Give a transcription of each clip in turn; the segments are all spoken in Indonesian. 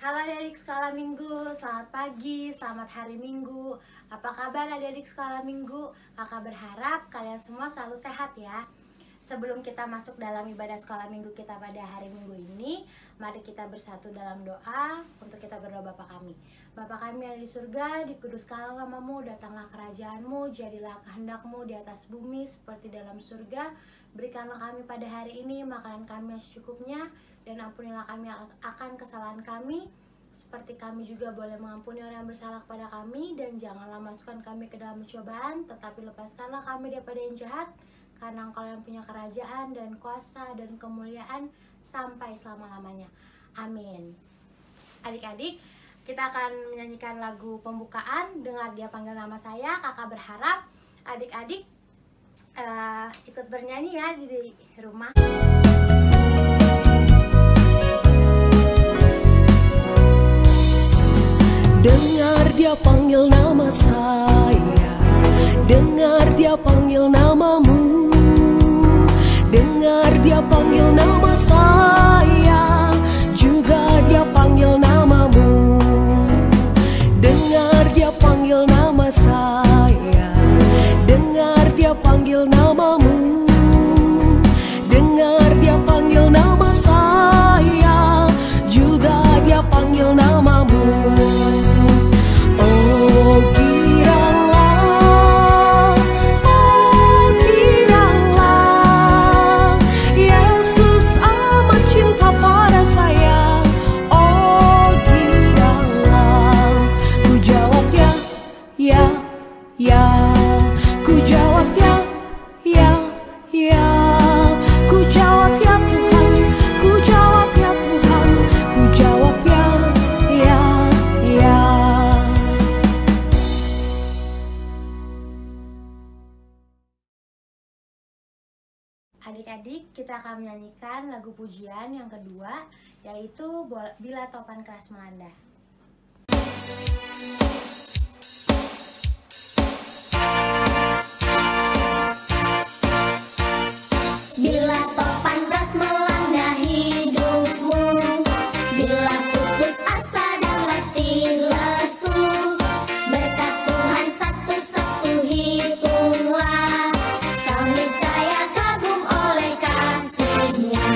Halo adik-adik sekolah minggu, selamat pagi, selamat hari minggu. Apa kabar adik-adik sekolah minggu? Kakak berharap kalian semua selalu sehat ya. Sebelum kita masuk dalam ibadah sekolah minggu kita pada hari minggu ini, mari kita bersatu dalam doa untuk kita berdoa. Bapa kami. Bapa kami yang ada di surga, dikuduskanlah namamu, datanglah kerajaanmu, jadilah kehendakmu di atas bumi seperti dalam surga. Berikanlah kami pada hari ini makanan kami yang secukupnya, dan ampunilah kami akan kesalahan kami, seperti kami juga boleh mengampuni orang yang bersalah kepada kami. Dan janganlah masukkan kami ke dalam pencobaan, tetapi lepaskanlah kami daripada yang jahat, karena Engkau yang punya kerajaan dan kuasa dan kemuliaan sampai selama-lamanya. Amin. Adik-adik, kita akan menyanyikan lagu pembukaan. Dengar Dia Panggil Nama Saya. Kakak berharap adik-adik ikut bernyanyi ya di rumah. Dengar Dia panggil nama saya, dengar Dia panggil namamu. Dengar Dia panggil nama saya, juga Dia panggil namamu. Dengar Dia panggil nama saya, dengar Dia panggil namamu. Dengar Dia panggil nama saya, juga Dia panggil namamu. Oh giranglah, Yesus amat cinta pada saya. Oh giranglah, ku jawab ya, ya, ya. Ku jawab ya, ya, ya. Ku jawab ya Tuhan, ku jawab ya Tuhan, ku jawab ya, ya, ya. Adik-adik, kita akan menyanyikan lagu pujian yang kedua, yaitu Bila Topan Keras Melanda. Bila topan keras melanda hidupmu, bila putus asa dan letih lesu, berkat Tuhan satu-satu hitunglah, kau niscaya kagum oleh kasih-Nya.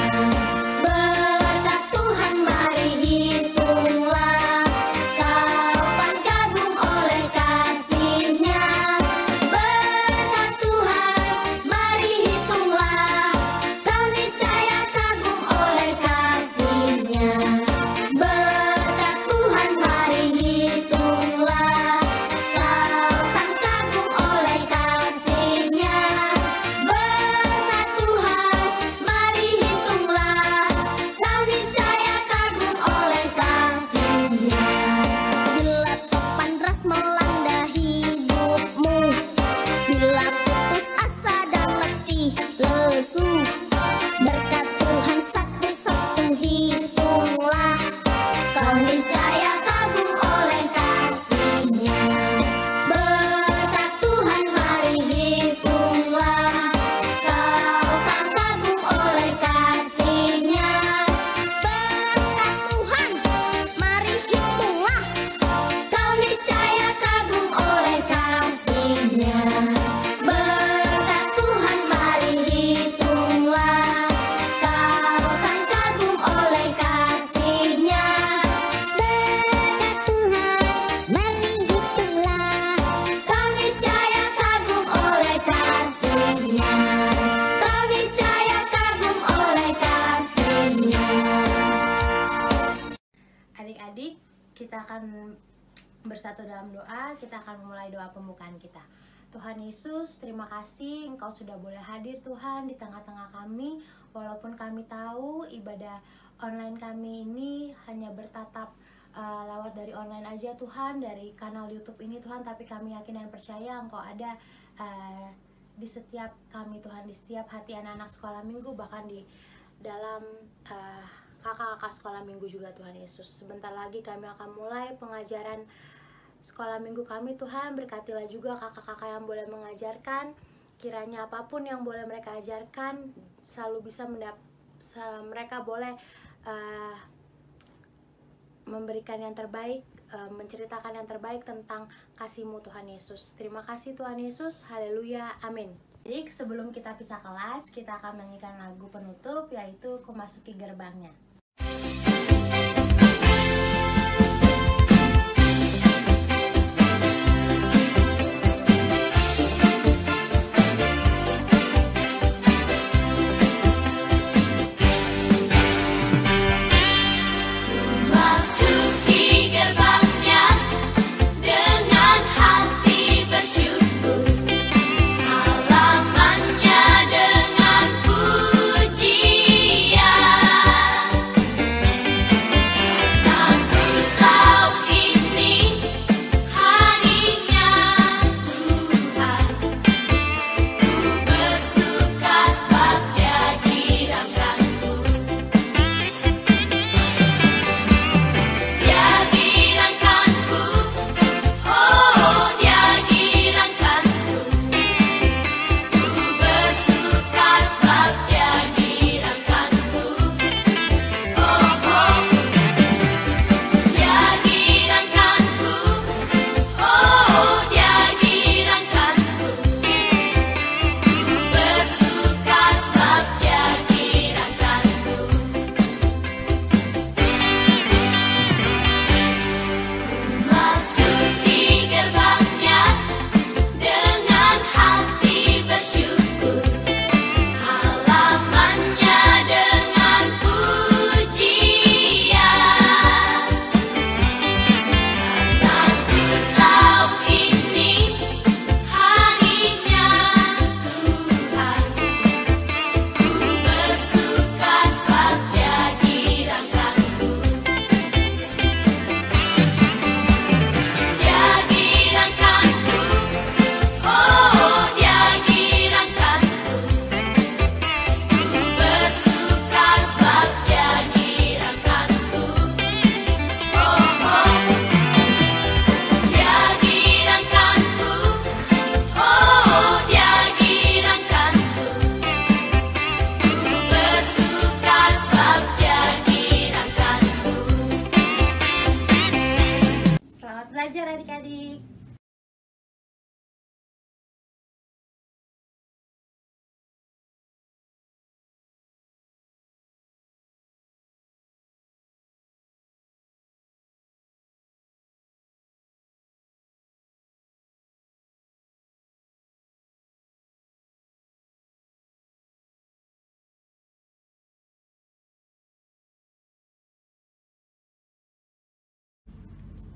Berkat Tuhan mari hitunglah, kau kan kagum oleh kasih-Nya. Berkat Tuhan mari hitunglah, kau niscaya kagum oleh kasih-Nya. Berkat Tuhan mari hitunglah, kau kan kagum oleh kasih-Nya. Berkat Tuhan mari hitunglah, kau niscaya kagum oleh kasih-Nya. Bila topan keras melanda hidupmu, bila putus asa dan letih lesu, berkat Tuhan satu-satu hitunglah, kau niscaya kagum oleh kasih-Nya. Berkat Tuhan mari hitunglah, kau kan kagum oleh kasih-Nya. Berkat Tuhan mari hitunglah, kau niscaya kagum oleh kasih-Nya. Berkat Tuhan mari hitunglah, kau kan kagum oleh kasih-Nya. Berkat Tuhan mari hitunglah, kau niscaya kagum oleh kasih-Nya. Kau niscaya kagum oleh kasih-Nya. Adik-adik, kita akan bersatu dalam doa. Kita akan memulai doa pembukaan kita. Tuhan Yesus, terima kasih Engkau sudah boleh hadir Tuhan di tengah-tengah kami. Walaupun kami tahu ibadah online kami ini hanya bertatap lewat dari online aja Tuhan, dari kanal YouTube ini Tuhan, tapi kami yakin dan percaya Engkau ada di setiap kami Tuhan, di setiap hati anak-anak sekolah minggu, bahkan di dalam kakak-kakak sekolah minggu juga Tuhan Yesus. Sebentar lagi kami akan mulai pengajaran sekolah minggu kami Tuhan. Berkatilah juga kakak-kakak yang boleh mengajarkan. Kiranya apapun yang boleh mereka ajarkan selalu bisa mereka boleh memberikan yang terbaik, menceritakan yang terbaik tentang kasih-Mu Tuhan Yesus. Terima kasih Tuhan Yesus, haleluya, amin. Jadi sebelum kita pisah kelas, kita akan menyanyikan lagu penutup, yaitu Ku Masuki Gerbangnya. Belajar adik-adik.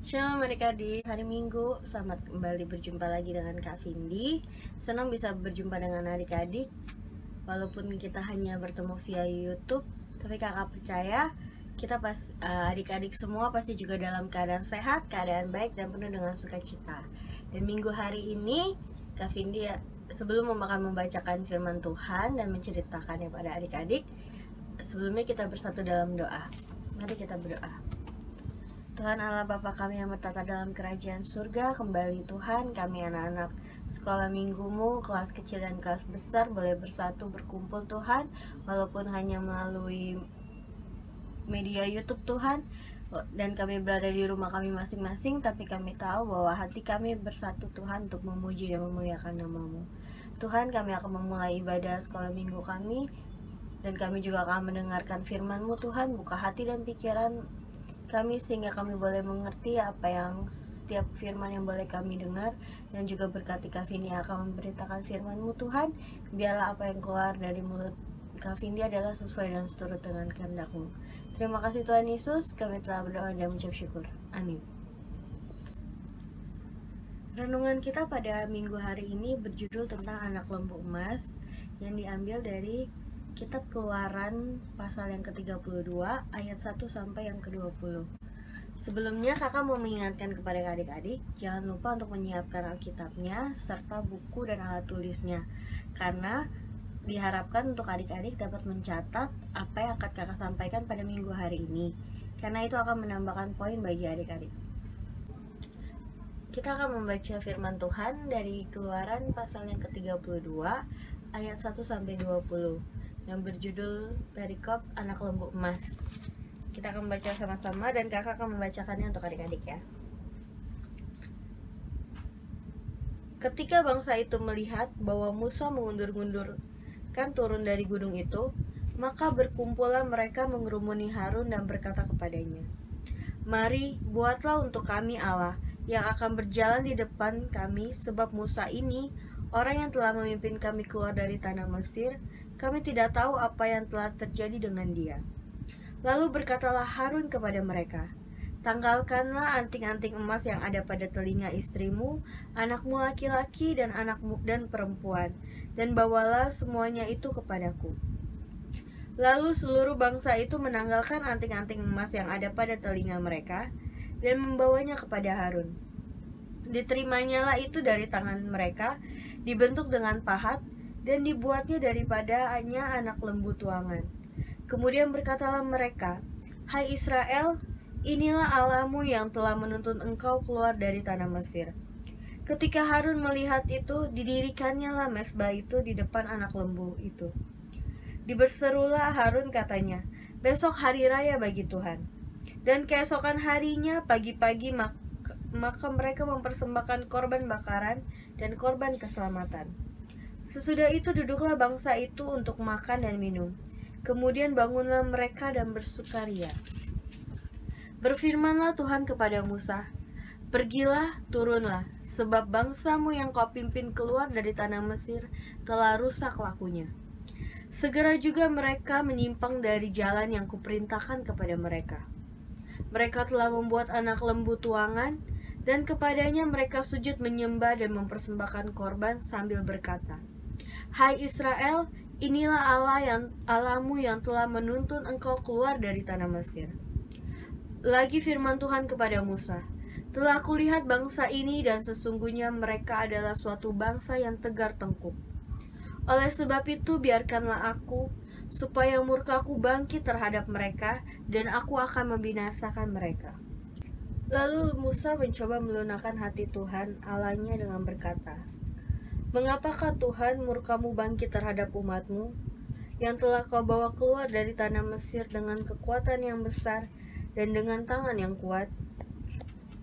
Shalom adik-adik, hari Minggu, selamat kembali berjumpa lagi dengan Kak Vindi. Senang bisa berjumpa dengan adik-adik. Walaupun kita hanya bertemu via YouTube, tapi kakak percaya kita adik-adik semua pasti juga dalam keadaan sehat, keadaan baik, dan penuh dengan sukacita. Dan minggu hari ini, Kak Vindi sebelum akan membacakan firman Tuhan dan menceritakannya pada adik-adik, sebelumnya kita bersatu dalam doa. Mari kita berdoa. Tuhan Allah Bapa kami yang bertata dalam kerajaan surga, kembali Tuhan kami anak-anak sekolah minggumu, kelas kecil dan kelas besar boleh bersatu berkumpul Tuhan, walaupun hanya melalui media YouTube Tuhan, dan kami berada di rumah kami masing-masing, tapi kami tahu bahwa hati kami bersatu Tuhan untuk memuji dan memuliakan nama-Mu. Tuhan, kami akan memulai ibadah sekolah minggu kami, dan kami juga akan mendengarkan firman-Mu Tuhan. Buka hati dan pikiran kami sehingga kami boleh mengerti apa yang setiap firman yang boleh kami dengar, dan juga berkati Kak Vindi akan memberitakan firman-Mu Tuhan. Biarlah apa yang keluar dari mulut Kak Vindi adalah sesuai dan seturut dengan kehendak-Mu. Terima kasih Tuhan Yesus, kami telah berdoa dan mengucap syukur. Amin. Renungan kita pada minggu hari ini berjudul tentang anak lembu emas, yang diambil dari Kitab Keluaran pasal yang ke-32 ayat 1 sampai yang ke-20. Sebelumnya kakak mau mengingatkan kepada adik-adik, jangan lupa untuk menyiapkan Alkitabnya serta buku dan alat tulisnya, karena diharapkan untuk adik-adik dapat mencatat apa yang akan kakak sampaikan pada minggu hari ini, karena itu akan menambahkan poin bagi adik-adik. Kita akan membaca firman Tuhan dari Keluaran pasal yang ke-32 ayat 1 sampai 20 yang berjudul perikop anak lembu emas. Kita akan membaca sama-sama dan kakak akan membacakannya untuk adik-adik ya. Ketika bangsa itu melihat bahwa Musa mengundur-undurkan turun dari gunung itu, maka berkumpullah mereka mengerumuni Harun dan berkata kepadanya, "Mari, buatlah untuk kami Allah yang akan berjalan di depan kami, sebab Musa ini, orang yang telah memimpin kami keluar dari tanah Mesir, kami tidak tahu apa yang telah terjadi dengan dia." Lalu berkatalah Harun kepada mereka, "Tanggalkanlah anting-anting emas yang ada pada telinga istrimu, anakmu laki-laki dan anakmu dan perempuan, dan bawalah semuanya itu kepadaku." Lalu seluruh bangsa itu menanggalkan anting-anting emas yang ada pada telinga mereka dan membawanya kepada Harun. Diterimanya itu dari tangan mereka, dibentuk dengan pahat, dan dibuatnya daripadanya anak lembu tuangan. Kemudian berkatalah mereka, "Hai Israel, inilah Allahmu yang telah menuntun engkau keluar dari tanah Mesir." Ketika Harun melihat itu, didirikannya lah mezbah itu di depan anak lembu itu. Diberserulah Harun, katanya, "Besok hari raya bagi Tuhan." Dan keesokan harinya pagi-pagi maka mereka mempersembahkan korban bakaran dan korban keselamatan. Sesudah itu duduklah bangsa itu untuk makan dan minum. Kemudian bangunlah mereka dan bersukaria. Berfirmanlah Tuhan kepada Musa, "Pergilah, turunlah, sebab bangsamu yang kau pimpin keluar dari tanah Mesir telah rusak lakunya." Segera juga mereka menyimpang dari jalan yang kuperintahkan kepada mereka. Mereka telah membuat anak lembu tuangan, dan kepadanya mereka sujud menyembah dan mempersembahkan korban sambil berkata, "Hai Israel, inilah Allahmu yang telah menuntun engkau keluar dari tanah Mesir." Lagi firman Tuhan kepada Musa, "Telah kulihat bangsa ini dan sesungguhnya mereka adalah suatu bangsa yang tegar tengkuk. Oleh sebab itu biarkanlah aku, supaya murkaku bangkit terhadap mereka dan aku akan membinasakan mereka." Lalu Musa mencoba melunakkan hati Tuhan Allahnya dengan berkata, "Mengapakah Tuhan murkamu bangkit terhadap umatmu, yang telah kau bawa keluar dari tanah Mesir dengan kekuatan yang besar dan dengan tangan yang kuat?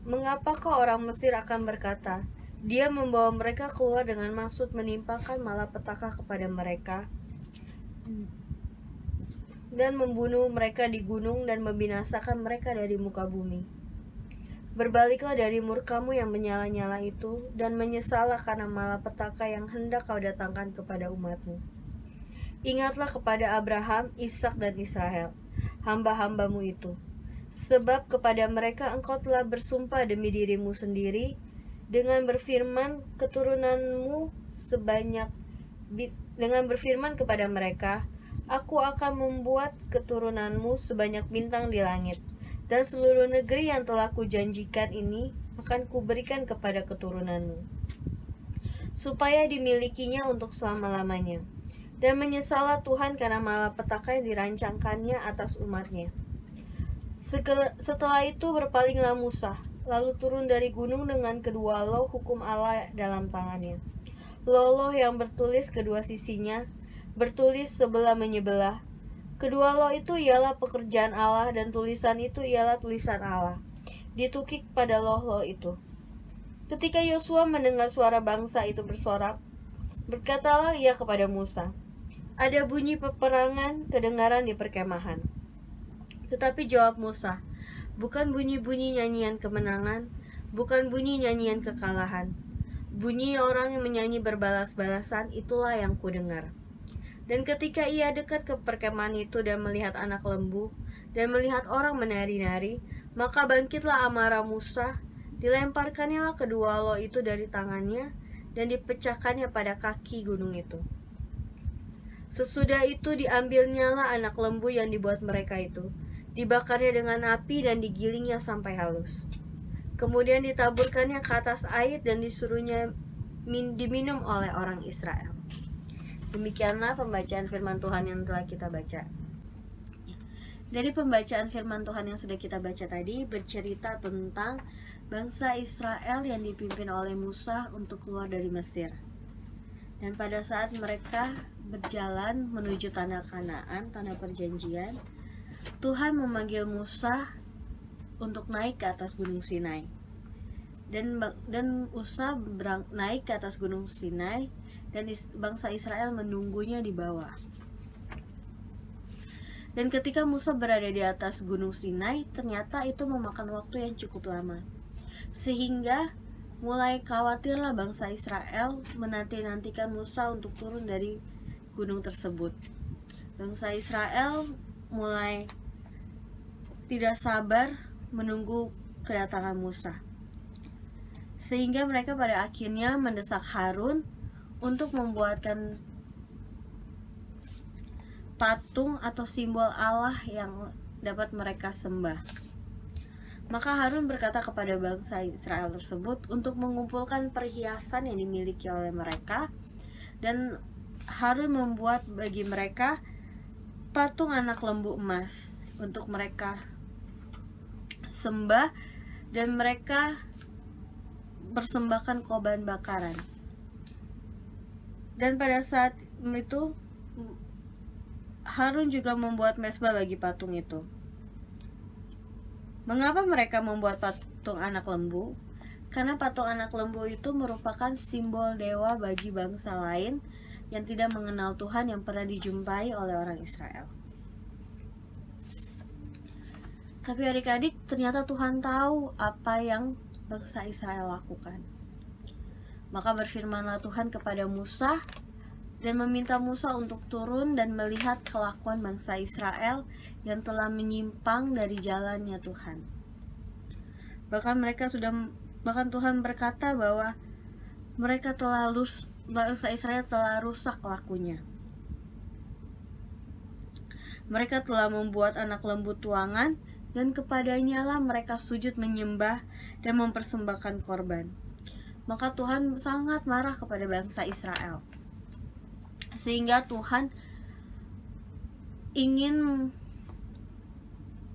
Mengapakah orang Mesir akan berkata, Dia membawa mereka keluar dengan maksud menimpakan malapetaka kepada mereka dan membunuh mereka di gunung dan membinasakan mereka dari muka bumi? Berbaliklah dari murkamu yang menyala-nyala itu dan menyesallah karena malapetaka yang hendak kau datangkan kepada umatmu. Ingatlah kepada Abraham, Ishak dan Israel, hamba-hambamu itu. Sebab kepada mereka engkau telah bersumpah demi dirimu sendiri, dengan berfirman kepada mereka, "Aku akan membuat keturunanmu sebanyak bintang di langit, dan seluruh negeri yang telah kujanjikan ini akan kuberikan kepada keturunanmu, supaya dimilikinya untuk selama-lamanya." Dan menyesallah Tuhan karena malapetaka yang dirancangkannya atas umatnya. Setelah itu berpalinglah Musa, lalu turun dari gunung dengan kedua loh hukum Allah dalam tangannya. Loh yang bertulis kedua sisinya, bertulis sebelah menyebelah. Kedua loh itu ialah pekerjaan Allah dan tulisan itu ialah tulisan Allah, ditukik pada loh itu. Ketika Yosua mendengar suara bangsa itu bersorak, berkatalah ia kepada Musa, "Ada bunyi peperangan kedengaran di perkemahan." Tetapi jawab Musa, "Bukan bunyi-bunyi nyanyian kemenangan, bukan bunyi nyanyian kekalahan. Bunyi orang yang menyanyi berbalas-balasan, itulah yang kudengar." Dan ketika ia dekat ke perkemahan itu dan melihat anak lembu, dan melihat orang menari-nari, maka bangkitlah amarah Musa, dilemparkannya kedua loh itu dari tangannya, dan dipecahkannya pada kaki gunung itu. Sesudah itu diambilnyalah anak lembu yang dibuat mereka itu, dibakarnya dengan api dan digilingnya sampai halus. Kemudian ditaburkannya ke atas air dan disuruhnya diminum oleh orang Israel. Demikianlah pembacaan firman Tuhan yang telah kita baca. Dari pembacaan firman Tuhan yang sudah kita baca tadi, bercerita tentang bangsa Israel yang dipimpin oleh Musa untuk keluar dari Mesir. Dan pada saat mereka berjalan menuju tanah Kanaan, tanah perjanjian, Tuhan memanggil Musa untuk naik ke atas gunung Sinai. Dan Musa naik ke atas gunung Sinai, dan bangsa Israel menunggunya di bawah. Dan ketika Musa berada di atas gunung Sinai, ternyata itu memakan waktu yang cukup lama, sehingga mulai khawatirlah bangsa Israel menanti-nantikan Musa untuk turun dari gunung tersebut. Bangsa Israel mulai tidak sabar menunggu kedatangan Musa, sehingga mereka pada akhirnya mendesak Harun untuk membuatkan patung atau simbol Allah yang dapat mereka sembah. Maka Harun berkata kepada bangsa Israel tersebut untuk mengumpulkan perhiasan yang dimiliki oleh mereka, dan Harun membuat bagi mereka patung anak lembu emas untuk mereka sembah, dan mereka persembahkan korban bakaran. Dan pada saat itu Harun juga membuat mezbah bagi patung itu. Mengapa mereka membuat patung anak lembu? Karena patung anak lembu itu merupakan simbol dewa bagi bangsa lain yang tidak mengenal Tuhan yang pernah dijumpai oleh orang Israel. Tapi adik-adik, ternyata Tuhan tahu apa yang bangsa Israel lakukan. Maka berfirmanlah Tuhan kepada Musa dan meminta Musa untuk turun dan melihat kelakuan bangsa Israel yang telah menyimpang dari jalannya Tuhan. Bahkan Tuhan berkata bahwa bangsa Israel telah rusak lakunya. Mereka telah membuat anak lembu tuangan, dan kepadanya lah mereka sujud menyembah dan mempersembahkan korban. Maka Tuhan sangat marah kepada bangsa Israel, sehingga Tuhan ingin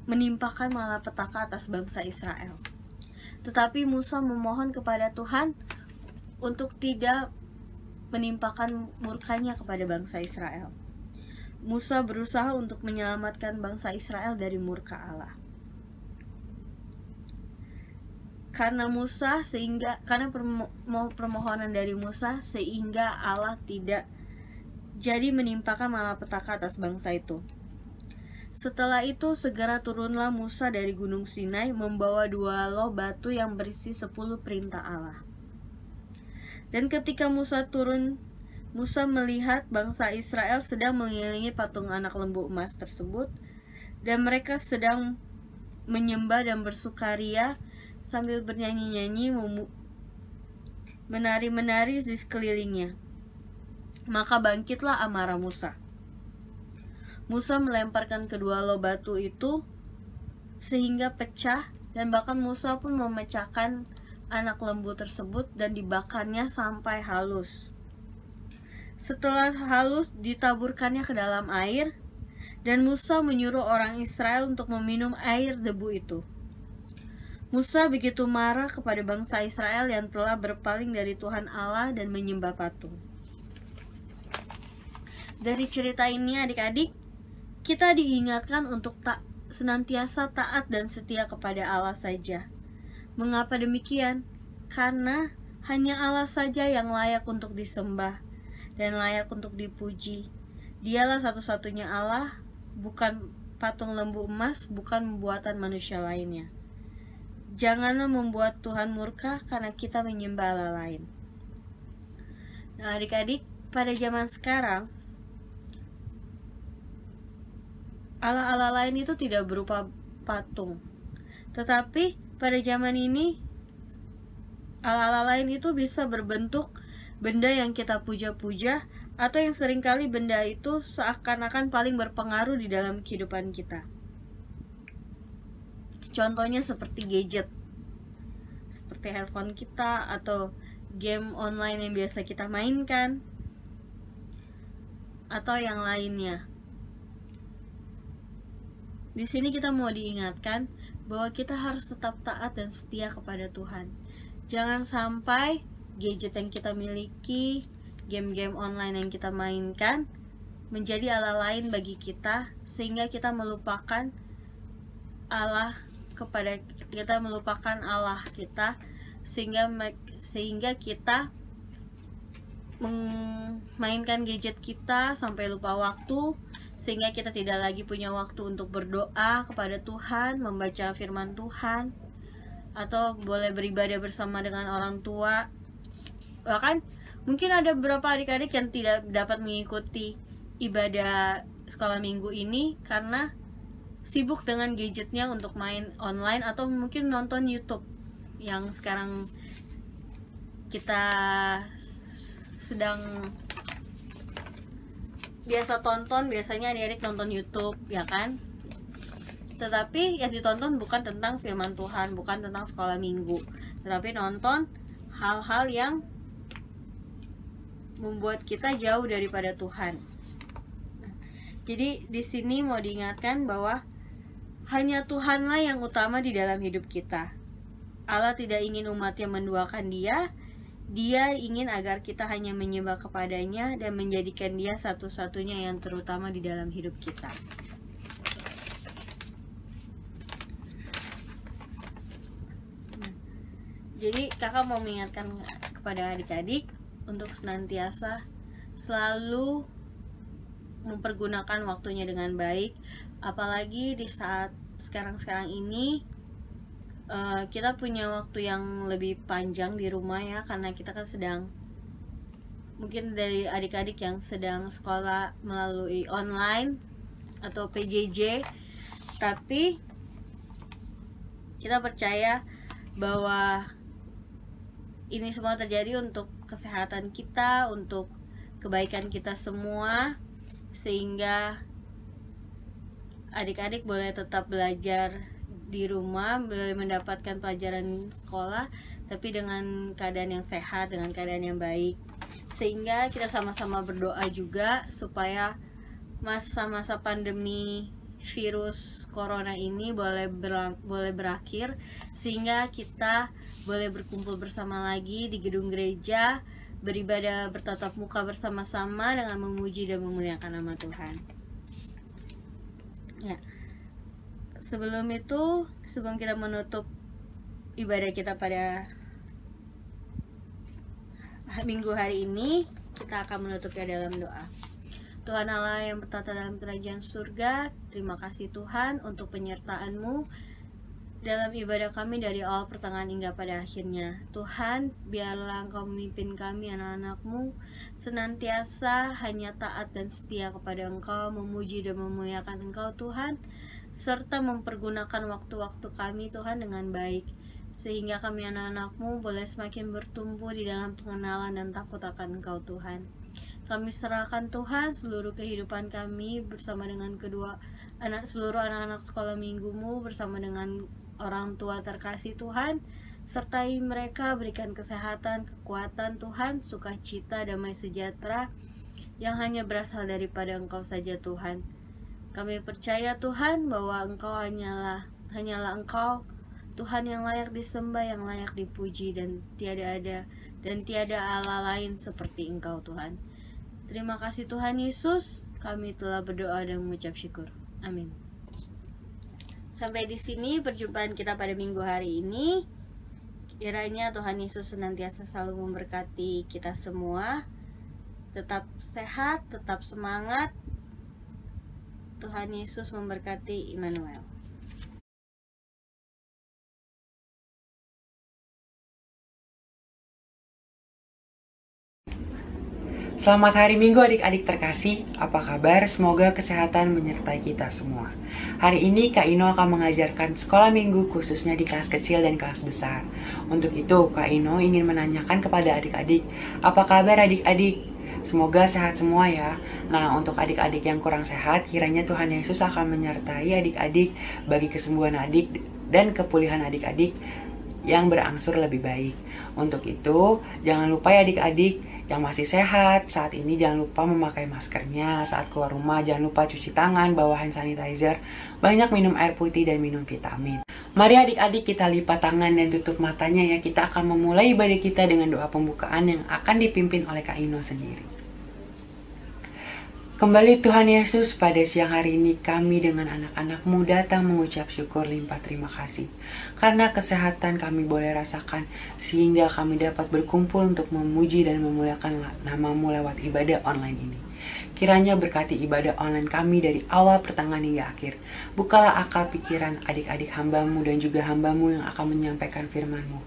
menimpakan malapetaka atas bangsa Israel. Tetapi Musa memohon kepada Tuhan untuk tidak menimpakan murkanya kepada bangsa Israel. Musa berusaha untuk menyelamatkan bangsa Israel dari murka Allah. Karena permohonan dari Musa, sehingga Allah tidak jadi menimpakan malapetaka atas bangsa itu. Setelah itu segera turunlah Musa dari gunung Sinai membawa 2 loh batu yang berisi 10 perintah Allah. Dan ketika Musa turun, Musa melihat bangsa Israel sedang mengelilingi patung anak lembu emas tersebut, dan mereka sedang menyembah dan bersukaria sambil bernyanyi-nyanyi, menari-menari di sekelilingnya. Maka bangkitlah amarah Musa. Musa melemparkan kedua loh batu itu sehingga pecah, dan bahkan Musa pun memecahkan anak lembu tersebut dan dibakarnya sampai halus. Setelah halus, ditaburkannya ke dalam air, dan Musa menyuruh orang Israel untuk meminum air debu itu. Musa begitu marah kepada bangsa Israel yang telah berpaling dari Tuhan Allah dan menyembah patung. Dari cerita ini adik-adik, kita diingatkan untuk senantiasa taat dan setia kepada Allah saja. Mengapa demikian? Karena hanya Allah saja yang layak untuk disembah dan layak untuk dipuji. Dialah satu-satunya Allah, bukan patung lembu emas, bukan buatan manusia lainnya. Janganlah membuat Tuhan murka karena kita menyembah Allah lain. Nah adik-adik, pada zaman sekarang Allah-Allah lain itu tidak berupa patung. Tetapi pada zaman ini Allah-Allah lain itu bisa berbentuk benda yang kita puja-puja, atau yang seringkali benda itu seakan-akan paling berpengaruh di dalam kehidupan kita. Contohnya seperti gadget, seperti handphone kita atau game online yang biasa kita mainkan, atau yang lainnya. Di sini kita mau diingatkan bahwa kita harus tetap taat dan setia kepada Tuhan. Jangan sampai gadget yang kita miliki, game-game online yang kita mainkan menjadi Allah lain bagi kita, sehingga kita melupakan Allah kita, sehingga kita memainkan gadget kita sampai lupa waktu, sehingga kita tidak lagi punya waktu untuk berdoa kepada Tuhan, membaca firman Tuhan, atau boleh beribadah bersama dengan orang tua. Bahkan mungkin ada beberapa adik-adik yang tidak dapat mengikuti ibadah sekolah minggu ini karena sibuk dengan gadgetnya untuk main online atau mungkin nonton YouTube yang sekarang kita sedang biasa tonton. Biasanya adik-adik nonton YouTube, ya kan? Tetapi yang ditonton bukan tentang firman Tuhan, bukan tentang sekolah minggu, tetapi nonton hal-hal yang membuat kita jauh daripada Tuhan. Jadi di sini mau diingatkan bahwa hanya Tuhanlah yang utama di dalam hidup kita. Allah tidak ingin umatnya menduakan Dia. Dia ingin agar kita hanya menyembah kepadanya dan menjadikan Dia satu-satunya yang terutama di dalam hidup kita. Jadi kakak mau mengingatkan kepada adik-adik untuk senantiasa selalu mempergunakan waktunya dengan baik, apalagi di saat sekarang ini kita punya waktu yang lebih panjang di rumah ya, karena kita kan sedang, mungkin dari adik-adik yang sedang sekolah melalui online atau PJJ, tapi kita percaya bahwa ini semua terjadi untuk kesehatan kita, untuk kebaikan kita semua, sehingga adik-adik boleh tetap belajar di rumah, boleh mendapatkan pelajaran sekolah, tapi dengan keadaan yang sehat, dengan keadaan yang baik. Sehingga kita sama-sama berdoa juga supaya masa-masa pandemi virus corona ini boleh berakhir, sehingga kita boleh berkumpul bersama lagi di gedung gereja, beribadah bertatap muka bersama-sama dengan memuji dan memuliakan nama Tuhan. Ya. Sebelum kita menutup ibadah kita pada minggu hari ini, kita akan menutupnya dalam doa. Tuhan Allah yang bertata dalam kerajaan surga, terima kasih Tuhan untuk penyertaan-Mu dalam ibadah kami dari awal pertengahan hingga pada akhirnya. Tuhan, biarlah Engkau memimpin kami anak-anak-Mu senantiasa hanya taat dan setia kepada Engkau, memuji dan memuliakan Engkau Tuhan, serta mempergunakan waktu-waktu kami Tuhan dengan baik, sehingga kami anak-anak-Mu boleh semakin bertumbuh di dalam pengenalan dan takut akan Engkau Tuhan. Kami serahkan Tuhan seluruh kehidupan kami bersama dengan seluruh anak-anak sekolah minggu-Mu bersama dengan orang tua terkasih Tuhan. Sertai mereka, berikan kesehatan, kekuatan Tuhan, sukacita, damai sejahtera yang hanya berasal daripada Engkau saja Tuhan. Kami percaya Tuhan bahwa Engkau hanyalah Engkau Tuhan yang layak disembah, yang layak dipuji, dan tiada Allah lain seperti Engkau Tuhan. Terima kasih Tuhan Yesus, kami telah berdoa dan mengucap syukur. Amin. Sampai di sini perjumpaan kita pada minggu hari ini. Kiranya Tuhan Yesus senantiasa selalu memberkati kita semua. Tetap sehat, tetap semangat. Tuhan Yesus memberkati Immanuel. Selamat hari Minggu adik-adik terkasih, apa kabar? Semoga kesehatan menyertai kita semua. Hari ini Kak Ino akan mengajarkan sekolah minggu khususnya di kelas kecil dan kelas besar. Untuk itu Kak Ino ingin menanyakan kepada adik-adik, apa kabar adik-adik? Semoga sehat semua ya. Nah, untuk adik-adik yang kurang sehat, kiranya Tuhan Yesus akan menyertai adik-adik bagi kesembuhan adik dan kepulihan adik-adik yang berangsur lebih baik. Untuk itu, jangan lupa ya adik-adik yang masih sehat, saat ini jangan lupa memakai maskernya, saat keluar rumah jangan lupa cuci tangan, bawa hand sanitizer, banyak minum air putih dan minum vitamin. Mari adik-adik kita lipat tangan dan tutup matanya ya, kita akan memulai ibadah kita dengan doa pembukaan yang akan dipimpin oleh Kak Ino sendiri. Kembali Tuhan Yesus, pada siang hari ini kami dengan anak-anakmu datang mengucap syukur limpah terima kasih. Karena kesehatan kami boleh rasakan, sehingga kami dapat berkumpul untuk memuji dan memuliakan namamu lewat ibadah online ini. Kiranya berkati ibadah online kami dari awal, pertengahan hingga akhir. Bukalah akal pikiran adik-adik hambamu dan juga hambamu yang akan menyampaikan firman-Mu.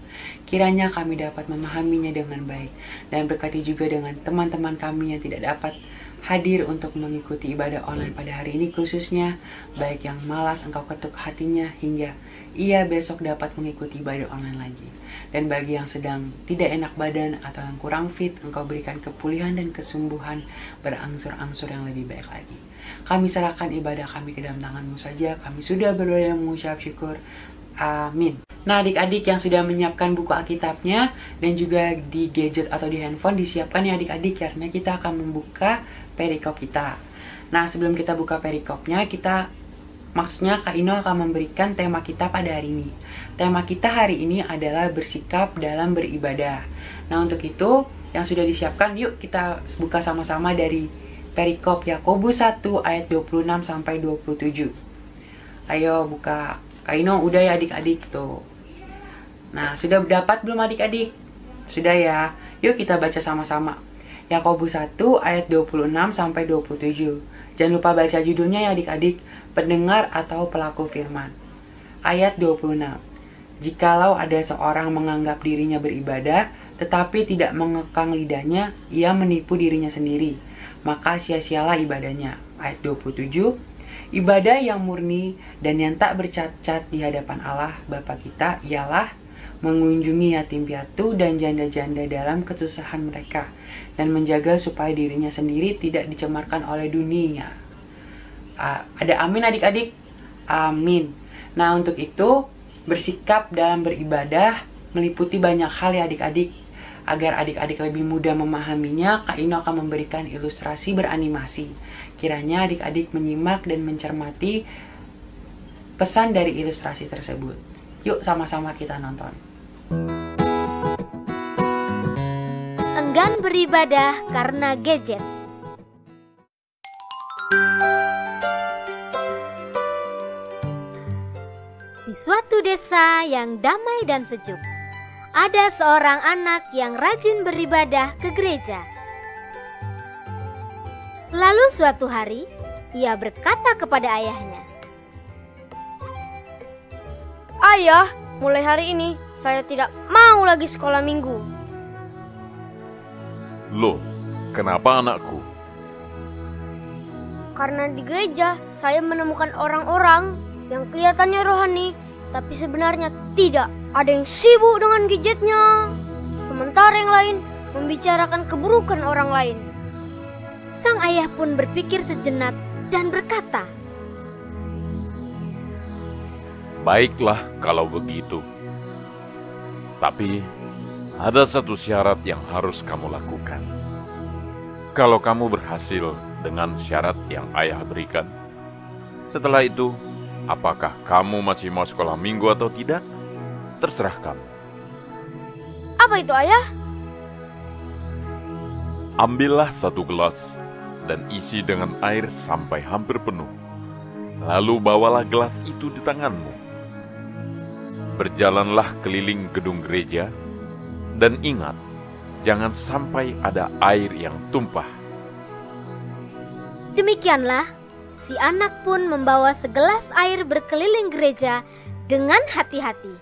Kiranya kami dapat memahaminya dengan baik. Dan berkati juga dengan teman-teman kami yang tidak dapat hadir untuk mengikuti ibadah online pada hari ini, khususnya baik yang malas Engkau ketuk hatinya hingga ia besok dapat mengikuti ibadah online lagi. Dan bagi yang sedang tidak enak badan atau yang kurang fit, Engkau berikan kepulihan dan kesembuhan berangsur-angsur yang lebih baik lagi. Kami serahkan ibadah kami ke dalam tangan-Mu saja. Kami sudah berdoa dan mengucap syukur. Amin. Nah, adik-adik yang sudah menyiapkan buku Alkitabnya dan juga di gadget atau di handphone, disiapkan ya adik-adik, karena kita akan membuka perikop kita. Nah, sebelum kita buka perikopnya, maksudnya Kak Ino akan memberikan tema kita pada hari ini. Tema kita hari ini adalah bersikap dalam beribadah. Nah, untuk itu yang sudah disiapkan, yuk kita buka sama-sama dari perikop Yakobus 1 ayat 26 sampai 27. Ayo buka. Kak Ino udah ya adik-adik tuh. Nah, sudah dapat belum adik-adik? Sudah ya. Yuk kita baca sama-sama. Yakobus 1 ayat 26 sampai 27. Jangan lupa baca judulnya ya adik-adik, pendengar atau pelaku firman. Ayat 26. Jikalau ada seorang menganggap dirinya beribadah, tetapi tidak mengekang lidahnya, ia menipu dirinya sendiri. Maka sia-sialah ibadahnya. Ayat 27. Ibadah yang murni dan yang tak bercacat di hadapan Allah Bapa kita ialah mengunjungi yatim piatu dan janda-janda dalam kesusahan mereka, dan menjaga supaya dirinya sendiri tidak dicemarkan oleh dunia. Ada amin adik-adik? Amin. Nah, untuk itu bersikap dalam beribadah meliputi banyak hal ya adik-adik. Agar adik-adik lebih mudah memahaminya, Kak Ino akan memberikan ilustrasi beranimasi. Kiranya adik-adik menyimak dan mencermati pesan dari ilustrasi tersebut. Yuk sama-sama kita nonton. Enggan beribadah karena gadget. Di suatu desa yang damai dan sejuk, ada seorang anak yang rajin beribadah ke gereja. Lalu suatu hari, ia berkata kepada ayahnya, "Ayah, mulai hari ini saya tidak mau lagi sekolah minggu." Loh, kenapa anakku? Karena di gereja saya menemukan orang-orang yang kelihatannya rohani, tapi sebenarnya tidak. Ada yang sibuk dengan gadgetnya, sementara yang lain membicarakan keburukan orang lain. Sang ayah pun berpikir sejenak dan berkata, Baiklah kalau begitu. Tapi ada satu syarat yang harus kamu lakukan. Kalau kamu berhasil dengan syarat yang ayah berikan, setelah itu, apakah kamu masih mau sekolah minggu atau tidak? Terserah kamu. Apa itu, ayah? Ambillah satu gelas dan isi dengan air sampai hampir penuh. Lalu bawalah gelas itu di tanganmu. Berjalanlah keliling gedung gereja, dan ingat, jangan sampai ada air yang tumpah. Demikianlah, si anak pun membawa segelas air berkeliling gereja dengan hati-hati.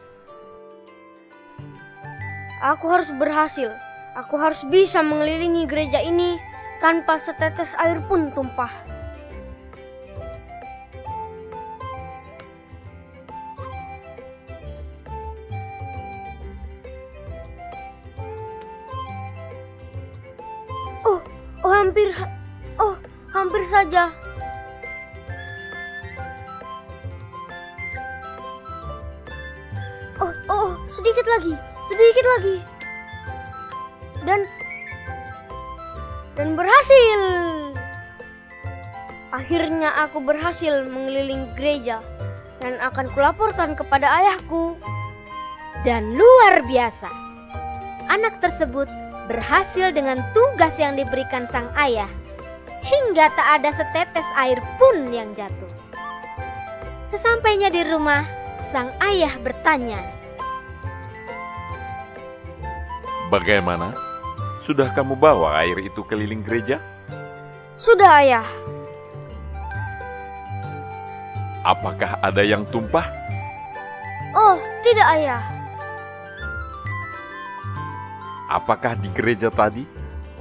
Aku harus berhasil. Aku harus bisa mengelilingi gereja ini tanpa setetes air pun tumpah. Hampir saja. Sedikit lagi. Dan berhasil. Akhirnya aku berhasil mengelilingi gereja dan akan kulaporkan kepada ayahku. Dan luar biasa, anak tersebut berhasil dengan tugas yang diberikan sang ayah. hingga tak ada setetes air pun yang jatuh. Sesampainya di rumah, sang ayah bertanya, Bagaimana? Sudah kamu bawa air itu keliling gereja? Sudah, Ayah. Apakah ada yang tumpah? Oh, tidak, Ayah. Apakah di gereja tadi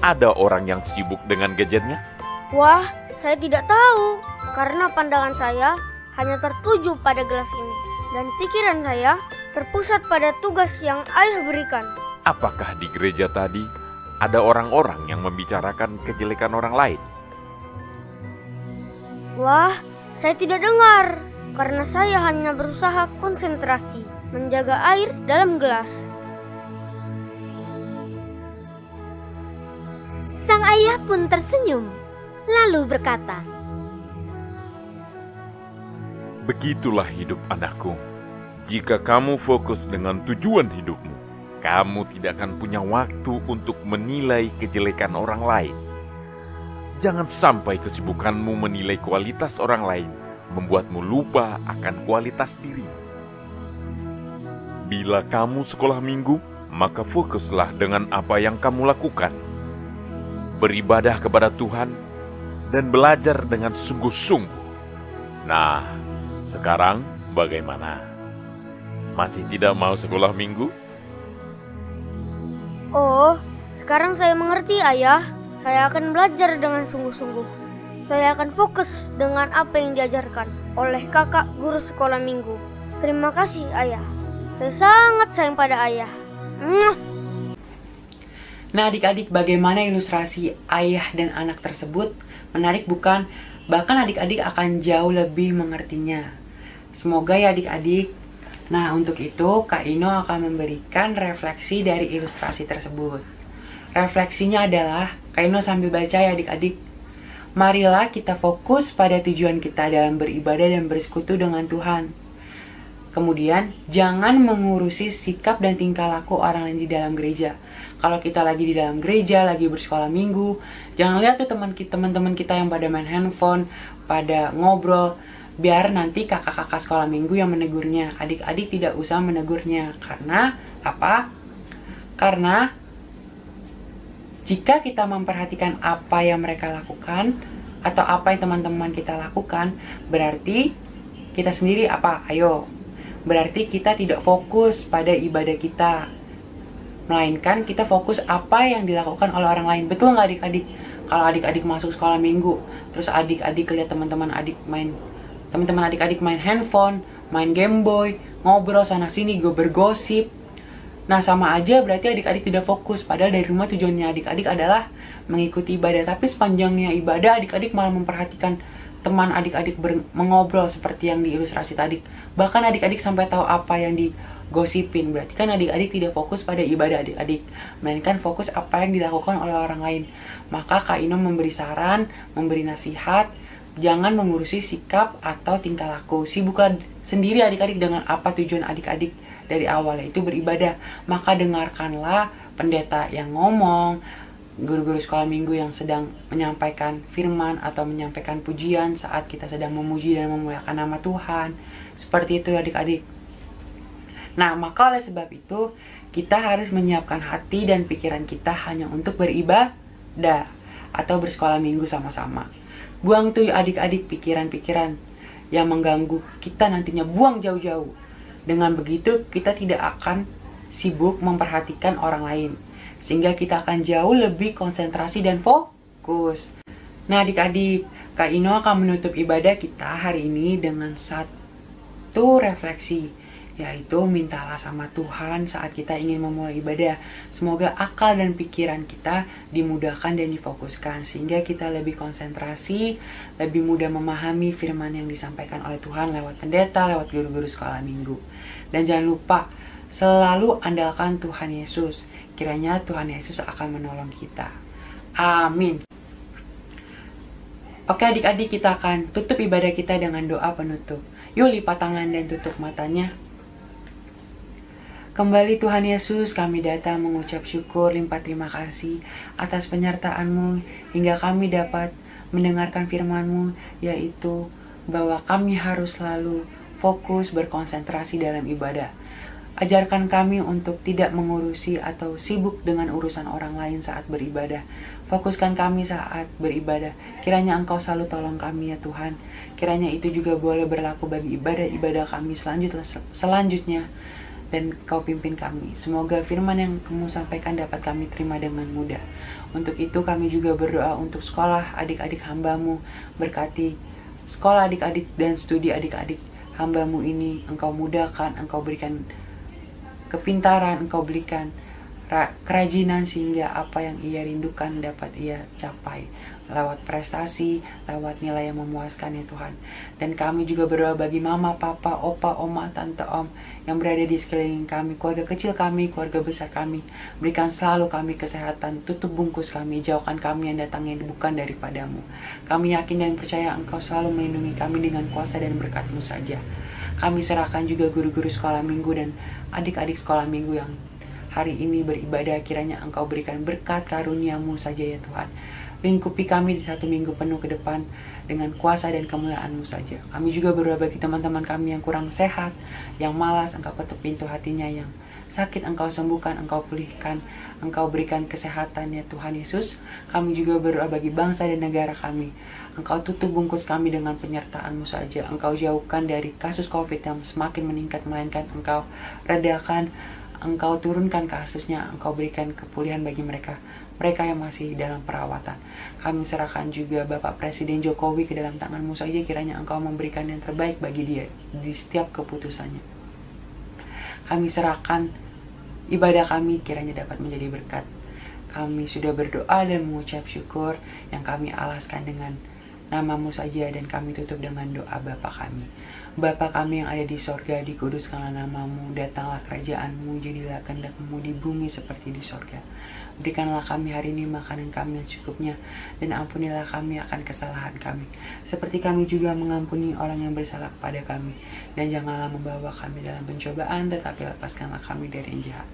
ada orang yang sibuk dengan gadgetnya? Wah, saya tidak tahu. Karena pandangan saya hanya tertuju pada gelas ini. Dan pikiran saya terpusat pada tugas yang ayah berikan. Apakah di gereja tadi ada orang-orang yang membicarakan kejelekan orang lain? Wah, saya tidak dengar. Karena saya hanya berusaha konsentrasi menjaga air dalam gelas. Sang ayah pun tersenyum, lalu berkata, Begitulah hidup anakku. Jika kamu fokus dengan tujuan hidupmu, kamu tidak akan punya waktu untuk menilai kejelekan orang lain. Jangan sampai kesibukanmu menilai kualitas orang lain membuatmu lupa akan kualitas diri. Bila kamu sekolah minggu, maka fokuslah dengan apa yang kamu lakukan. Beribadah kepada Tuhan dan belajar dengan sungguh-sungguh. Nah, sekarang bagaimana? Masih tidak mau sekolah minggu? Oh, sekarang saya mengerti, Ayah. Saya akan belajar dengan sungguh-sungguh. Saya akan fokus dengan apa yang diajarkan oleh kakak guru sekolah minggu. Terima kasih, Ayah. Saya sangat sayang pada Ayah. Nah adik-adik, bagaimana ilustrasi ayah dan anak tersebut? Menarik bukan? Bahkan adik-adik akan jauh lebih mengertinya. Semoga ya adik-adik. Nah untuk itu Kak Ino akan memberikan refleksi dari ilustrasi tersebut. Refleksinya adalah, Kak Ino sambil baca ya adik-adik. Marilah kita fokus pada tujuan kita dalam beribadah dan bersekutu dengan Tuhan. Kemudian, jangan mengurusi sikap dan tingkah laku orang lain di dalam gereja. Kalau kita lagi di dalam gereja, lagi bersekolah minggu, jangan lihat tuh teman-teman kita yang pada main handphone, pada ngobrol, biar nanti kakak-kakak sekolah minggu yang menegurnya. Adik-adik tidak usah menegurnya. Karena apa? Karena jika kita memperhatikan apa yang mereka lakukan, atau apa yang teman-teman kita lakukan, berarti kita sendiri apa? Ayo. Berarti kita tidak fokus pada ibadah kita, melainkan kita fokus apa yang dilakukan oleh orang lain. Betul nggak adik-adik? Kalau adik-adik masuk sekolah minggu, terus adik-adik lihat teman-teman adik-adik main handphone, main Game Boy, ngobrol sana sini, bergosip. Nah sama aja berarti adik-adik tidak fokus. Padahal dari rumah tujuannya adik-adik adalah mengikuti ibadah. Tapi sepanjangnya ibadah adik-adik malah memperhatikan teman adik-adik mengobrol seperti yang diilustrasi tadi. Bahkan adik-adik sampai tahu apa yang digosipin. Berarti kan adik-adik tidak fokus pada ibadah adik-adik, melainkan fokus apa yang dilakukan oleh orang lain. Maka Kak Ino memberi saran, memberi nasihat, jangan mengurusi sikap atau tingkah laku. Sibuklah sendiri adik-adik dengan apa tujuan adik-adik dari awal, yaitu beribadah. Maka dengarkanlah pendeta yang ngomong, guru-guru sekolah minggu yang sedang menyampaikan firman atau menyampaikan pujian saat kita sedang memuji dan memuliakan nama Tuhan. Seperti itu adik-adik. Nah, maka oleh sebab itu kita harus menyiapkan hati dan pikiran kita hanya untuk beribadah atau bersekolah minggu sama-sama. Buang tuh adik-adik pikiran-pikiran yang mengganggu kita, nantinya buang jauh-jauh. Dengan begitu kita tidak akan sibuk memperhatikan orang lain, sehingga kita akan jauh lebih konsentrasi dan fokus. Nah adik-adik, Kak Ino akan menutup ibadah kita hari ini dengan satu refleksi, yaitu mintalah sama Tuhan saat kita ingin memulai ibadah. Semoga akal dan pikiran kita dimudahkan dan difokuskan, sehingga kita lebih konsentrasi, lebih mudah memahami firman yang disampaikan oleh Tuhan lewat pendeta, lewat guru-guru sekolah minggu. Dan jangan lupa, selalu andalkan Tuhan Yesus. Kiranya Tuhan Yesus akan menolong kita. Amin. Oke adik-adik, kita akan tutup ibadah kita dengan doa penutup. Yuk lipat tangan dan tutup matanya. Kembali Tuhan Yesus, kami datang mengucap syukur limpah terima kasih atas penyertaan-Mu hingga kami dapat mendengarkan firman-Mu, yaitu bahwa kami harus selalu fokus berkonsentrasi dalam ibadah. Ajarkan kami untuk tidak mengurusi atau sibuk dengan urusan orang lain saat beribadah. Fokuskan kami saat beribadah. Kiranya Engkau selalu tolong kami ya Tuhan. Kiranya itu juga boleh berlaku bagi ibadah-ibadah kami selanjutnya. Dan Kau pimpin kami. Semoga firman yang Kamu sampaikan dapat kami terima dengan mudah. Untuk itu kami juga berdoa untuk sekolah adik-adik hamba-Mu. Berkati sekolah adik-adik dan studi adik-adik hamba-Mu ini. Engkau mudahkan, Engkau berikan kepintaran, Engkau berikan kerajinan sehingga apa yang ia rindukan dapat ia capai lewat prestasi, lewat nilai yang memuaskan ya Tuhan. Dan kami juga berdoa bagi mama, papa, opa, oma, tante, om yang berada di sekeliling kami, keluarga kecil kami, keluarga besar kami. Berikan selalu kami kesehatan, tutup bungkus kami, jauhkan kami yang datangnya bukan daripada-Mu. Kami yakin dan percaya Engkau selalu melindungi kami dengan kuasa dan berkat-Mu saja. Kami serahkan juga guru-guru sekolah minggu dan adik-adik sekolah minggu yang hari ini beribadah, kiranya Engkau berikan berkat karunia-Mu saja ya Tuhan. Lingkupi kami di 1 minggu penuh ke depan dengan kuasa dan kemuliaan-Mu saja. Kami juga berdoa bagi teman-teman kami yang kurang sehat, yang malas, Engkau ketuk pintu hatinya, yang sakit Engkau sembuhkan, Engkau pulihkan, Engkau berikan kesehatan ya Tuhan Yesus. Kami juga berdoa bagi bangsa dan negara kami. Engkau tutup bungkus kami dengan penyertaan-Mu saja. Engkau jauhkan dari kasus COVID yang semakin meningkat, melainkan Engkau redakan, Engkau turunkan kasusnya, Engkau berikan kepulihan bagi mereka yang masih dalam perawatan. Kami serahkan juga Bapak Presiden Jokowi ke dalam tangan-Mu saja, kiranya Engkau memberikan yang terbaik bagi dia di setiap keputusannya. Kami serahkan ibadah kami, kiranya dapat menjadi berkat. Kami sudah berdoa dan mengucap syukur yang kami alaskan dengan nama-Mu saja, dan kami tutup dengan doa Bapa kami. Bapa kami yang ada di sorga, dikuduskanlah nama-Mu, datanglah kerajaan-Mu, jadilah kehendak-Mu di bumi seperti di sorga. Berikanlah kami hari ini makanan kami yang cukupnya, dan ampunilah kami akan kesalahan kami, seperti kami juga mengampuni orang yang bersalah kepada kami. Dan janganlah membawa kami dalam pencobaan, tetapi lepaskanlah kami dari yang jahat.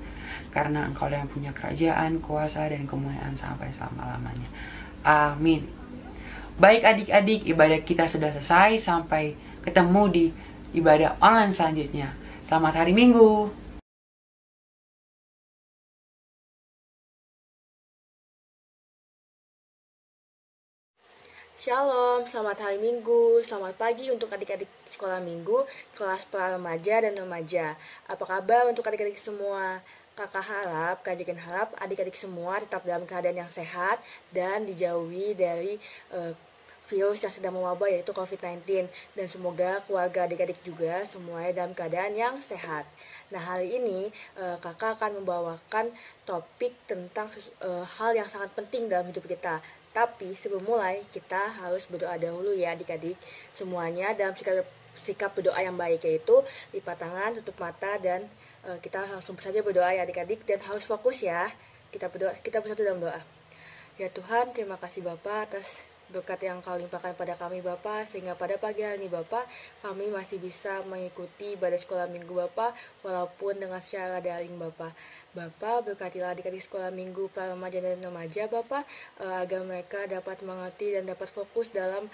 Karena Engkau yang punya kerajaan, kuasa, dan kemuliaan sampai selama-lamanya. Amin. Baik adik-adik, ibadah kita sudah selesai. Sampai ketemu di ibadah online selanjutnya. Selamat hari Minggu. Shalom, selamat hari Minggu, selamat pagi untuk adik-adik sekolah minggu, kelas pra remaja dan remaja. Apa kabar untuk adik-adik semua? Kakak harap, Kak harap adik-adik semua tetap dalam keadaan yang sehat dan dijauhi dari virus yang sedang mewabah, yaitu COVID-19. Dan semoga keluarga adik-adik juga semuanya dalam keadaan yang sehat. Nah, hari ini kakak akan membawakan topik tentang hal yang sangat penting dalam hidup kita. Tapi sebelum mulai, kita harus berdoa dahulu ya adik-adik semuanya dalam sikap berdoa yang baik, yaitu lipat tangan, tutup mata, dan kita langsung saja berdoa ya adik-adik, dan harus fokus ya. Kita berdoa, kita bersatu dalam doa. Ya Tuhan, terima kasih Bapa atas berkat yang Kau limpahkan pada kami Bapa, sehingga pada pagi hari ini Bapa, kami masih bisa mengikuti ibadah sekolah minggu Bapa, walaupun dengan secara daring Bapa. Bapa, berkatilah adik-adik sekolah minggu pra remaja dan remaja Bapa, agar mereka dapat mengerti dan dapat fokus dalam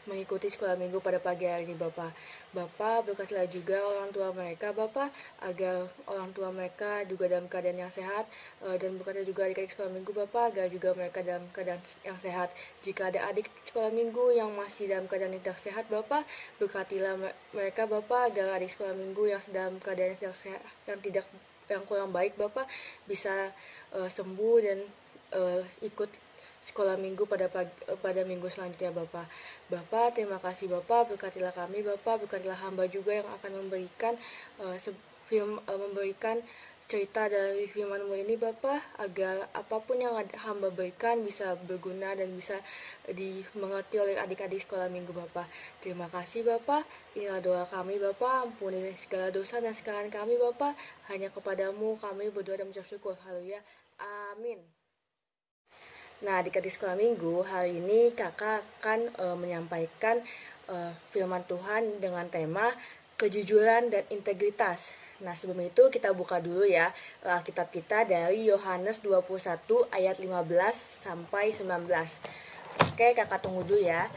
mengikuti sekolah minggu pada pagi hari ini Bapa. Bapa, berkatilah juga orang tua mereka Bapa, agar orang tua mereka juga dalam keadaan yang sehat, dan berkatilah juga adik-adik sekolah minggu Bapa, agar juga mereka dalam keadaan yang sehat. Jika ada adik sekolah minggu yang masih dalam keadaan tidak sehat Bapa, berkatilah mereka Bapa, agar adik sekolah minggu yang dalam keadaan yang sehat, yang kurang baik Bapa, bisa sembuh dan ikut sekolah minggu pada minggu selanjutnya Bapa. Bapa, terima kasih Bapa, berkatilah kami Bapa, berkatilah hamba juga yang akan memberikan cerita dari firman-Mu ini Bapa, agar apapun yang hamba berikan bisa berguna dan bisa dimengerti oleh adik-adik sekolah minggu Bapa. Terima kasih Bapa, inilah doa kami Bapa, ampuni segala dosa dan kesalahan kami Bapa, hanya kepadamu kami berdoa dan mengucap syukur. Haleluya, amin. Nah, adik-adik sekolah minggu, hari ini kakak akan menyampaikan firman Tuhan dengan tema kejujuran dan integritas. Nah, sebelum itu kita buka dulu ya Alkitab kita dari Yohanes 21 ayat 15 sampai 19. Oke, kakak tunggu dulu ya.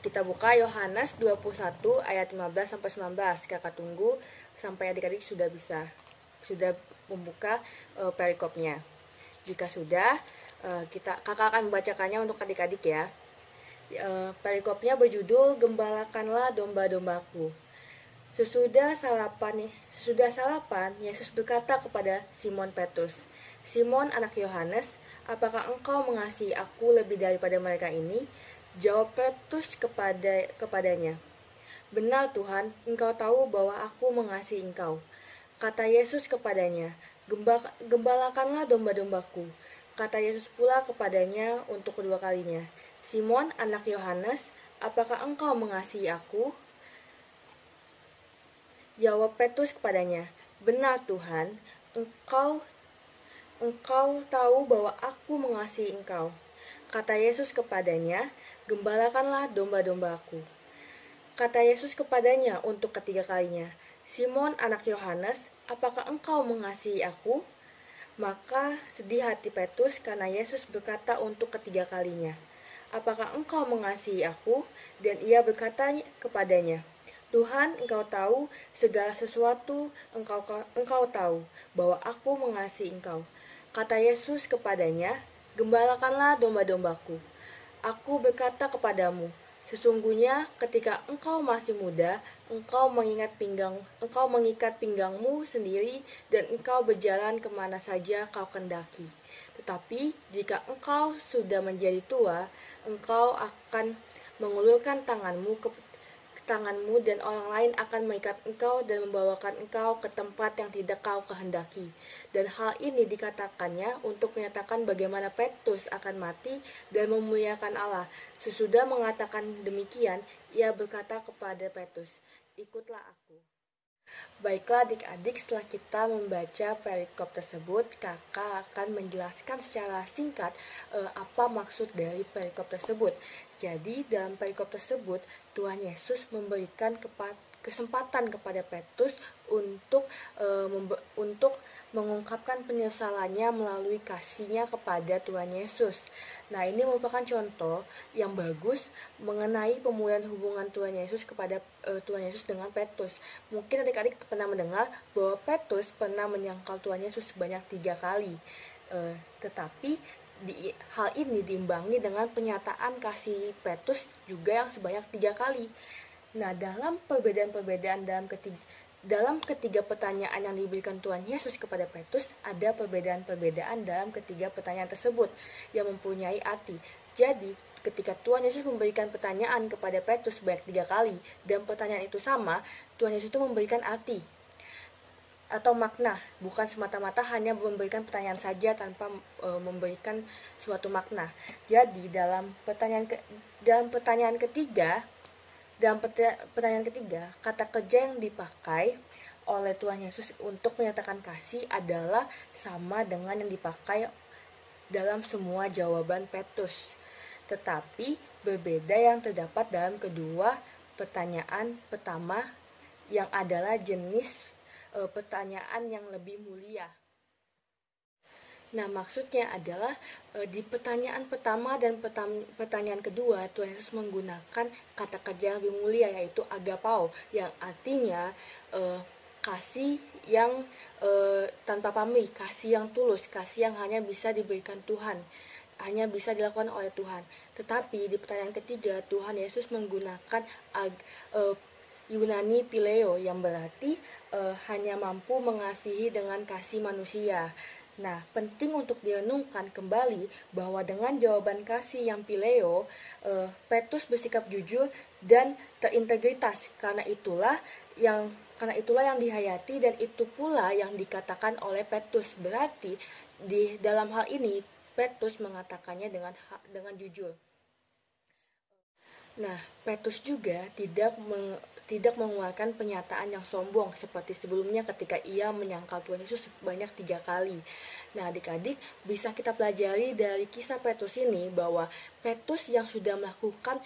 Kita buka Yohanes 21 ayat 15 sampai 19. Kakak tunggu sampai adik-adik sudah membuka perikopnya. Jika sudah, kakak akan membacakannya untuk adik-adik ya. Perikopnya berjudul Gembalakanlah domba-dombaku. Sesudah salapan, Yesus berkata kepada Simon Petrus, "Simon anak Yohanes, apakah engkau mengasihi aku lebih daripada mereka ini?" Jawab Petrus kepadanya, "Benar Tuhan, engkau tahu bahwa aku mengasihi engkau." Kata Yesus kepadanya, "Gembalakanlah domba-dombaku." Kata Yesus pula kepadanya untuk kedua kalinya, "Simon anak Yohanes, apakah engkau mengasihi aku?" Jawab Petrus kepadanya, "Benar Tuhan, engkau tahu bahwa aku mengasihi engkau." Kata Yesus kepadanya, "Gembalakanlah domba-dombaku." Kata Yesus kepadanya untuk ketiga kalinya, "Simon anak Yohanes, apakah engkau mengasihi aku?" Maka sedih hati Petrus karena Yesus berkata untuk ketiga kalinya, "Apakah engkau mengasihi aku?" Dan ia berkata kepadanya, "Tuhan, engkau tahu segala sesuatu, engkau tahu bahwa aku mengasihi engkau." Kata Yesus kepadanya, "Gembalakanlah domba-dombaku. Aku berkata kepadamu, sesungguhnya ketika engkau masih muda, engkau mengikat pinggangmu sendiri dan engkau berjalan kemana saja kau kendaki. Tetapi jika engkau sudah menjadi tua, engkau akan mengulurkan tanganmu dan orang lain akan mengikat engkau dan membawakan engkau ke tempat yang tidak kau kehendaki." Dan hal ini dikatakannya untuk menyatakan bagaimana Petrus akan mati dan memuliakan Allah. Sesudah mengatakan demikian, ia berkata kepada Petrus, "Ikutlah aku." Baiklah adik-adik, setelah kita membaca perikop tersebut, kakak akan menjelaskan secara singkat apa maksud dari perikop tersebut. Jadi dalam perikop tersebut, Tuhan Yesus memberikan kesempatan kepada Petrus untuk mengungkapkan penyesalannya melalui kasihnya kepada Tuhan Yesus. Nah, ini merupakan contoh yang bagus mengenai pemulihan hubungan Tuhan Yesus kepada Tuhan Yesus dengan Petrus. Mungkin adik-adik pernah mendengar bahwa Petrus pernah menyangkal Tuhan Yesus sebanyak 3 kali. Tetapi hal ini diimbangi dengan penyataan kasih Petrus juga yang sebanyak 3 kali. Nah, dalam perbedaan-perbedaan dalam ketiga pertanyaan yang diberikan Tuhan Yesus kepada Petrus, ada perbedaan-perbedaan dalam ketiga pertanyaan tersebut yang mempunyai arti. Jadi, ketika Tuhan Yesus memberikan pertanyaan kepada Petrus sebanyak 3 kali, dan pertanyaan itu sama, Tuhan Yesus itu memberikan arti atau makna, bukan semata-mata hanya memberikan pertanyaan saja tanpa memberikan suatu makna. Jadi, dalam pertanyaan ketiga, kata kerja yang dipakai oleh Tuhan Yesus untuk menyatakan kasih adalah sama dengan yang dipakai dalam semua jawaban Petrus. Tetapi berbeda yang terdapat dalam kedua pertanyaan pertama yang adalah jenis pertanyaan yang lebih mulia. Nah, maksudnya adalah di pertanyaan pertama dan pertanyaan kedua, Tuhan Yesus menggunakan kata kerja yang lebih mulia, yaitu agapao, yang artinya kasih yang tanpa pamrih, kasih yang tulus, kasih yang hanya bisa diberikan Tuhan, hanya bisa dilakukan oleh Tuhan. Tetapi di pertanyaan ketiga, Tuhan Yesus menggunakan Yunani Phileo, yang berarti hanya mampu mengasihi dengan kasih manusia. Nah, penting untuk direnungkan kembali bahwa dengan jawaban kasih yang Phileo, Petrus bersikap jujur dan terintegritas. Karena itulah yang dihayati dan itu pula yang dikatakan oleh Petrus. Berarti di dalam hal ini Petrus mengatakannya dengan jujur. Nah, Petrus juga tidak mengeluarkan pernyataan yang sombong seperti sebelumnya ketika ia menyangkal Tuhan Yesus sebanyak 3 kali. Nah, adik-adik, bisa kita pelajari dari kisah Petrus ini bahwa Petrus yang sudah melakukan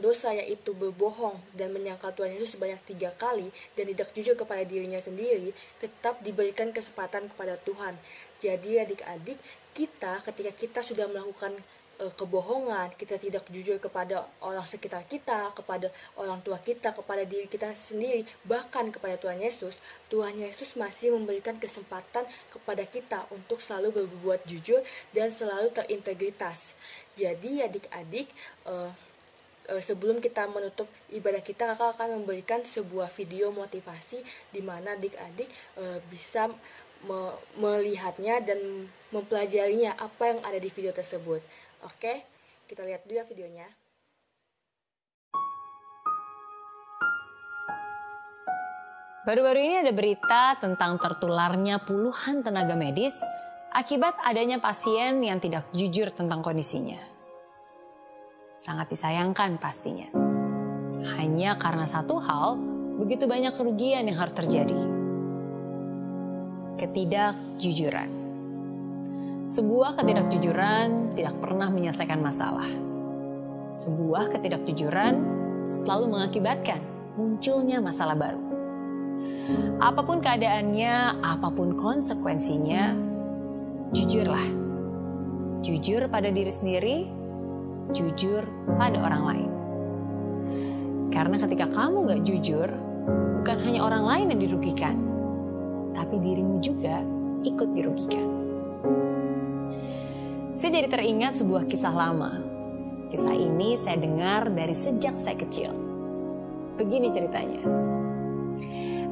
dosa, yaitu berbohong dan menyangkal Tuhan Yesus sebanyak 3 kali dan tidak jujur kepada dirinya sendiri, tetap diberikan kesempatan kepada Tuhan. Jadi adik-adik, ketika kita sudah melakukan kebohongan, kita tidak jujur kepada orang sekitar kita, kepada orang tua kita, kepada diri kita sendiri, bahkan kepada Tuhan Yesus masih memberikan kesempatan kepada kita untuk selalu berbuat jujur dan selalu terintegritas. Jadi adik-adik, sebelum kita menutup ibadah kita, kakak akan memberikan sebuah video motivasi di mana adik-adik bisa melihatnya dan mempelajarinya apa yang ada di video tersebut. Oke, kita lihat dulu ya videonya. Baru-baru ini ada berita tentang tertularnya puluhan tenaga medis akibat adanya pasien yang tidak jujur tentang kondisinya. Sangat disayangkan pastinya. Hanya karena satu hal, begitu banyak kerugian yang harus terjadi. Ketidakjujuran. Sebuah ketidakjujuran tidak pernah menyelesaikan masalah. Sebuah ketidakjujuran selalu mengakibatkan munculnya masalah baru. Apapun keadaannya, apapun konsekuensinya, jujurlah. Jujur pada diri sendiri, jujur pada orang lain. Karena ketika kamu gak jujur, bukan hanya orang lain yang dirugikan, tapi dirimu juga ikut dirugikan. Saya jadi teringat sebuah kisah lama. Kisah ini saya dengar dari sejak saya kecil. Begini ceritanya.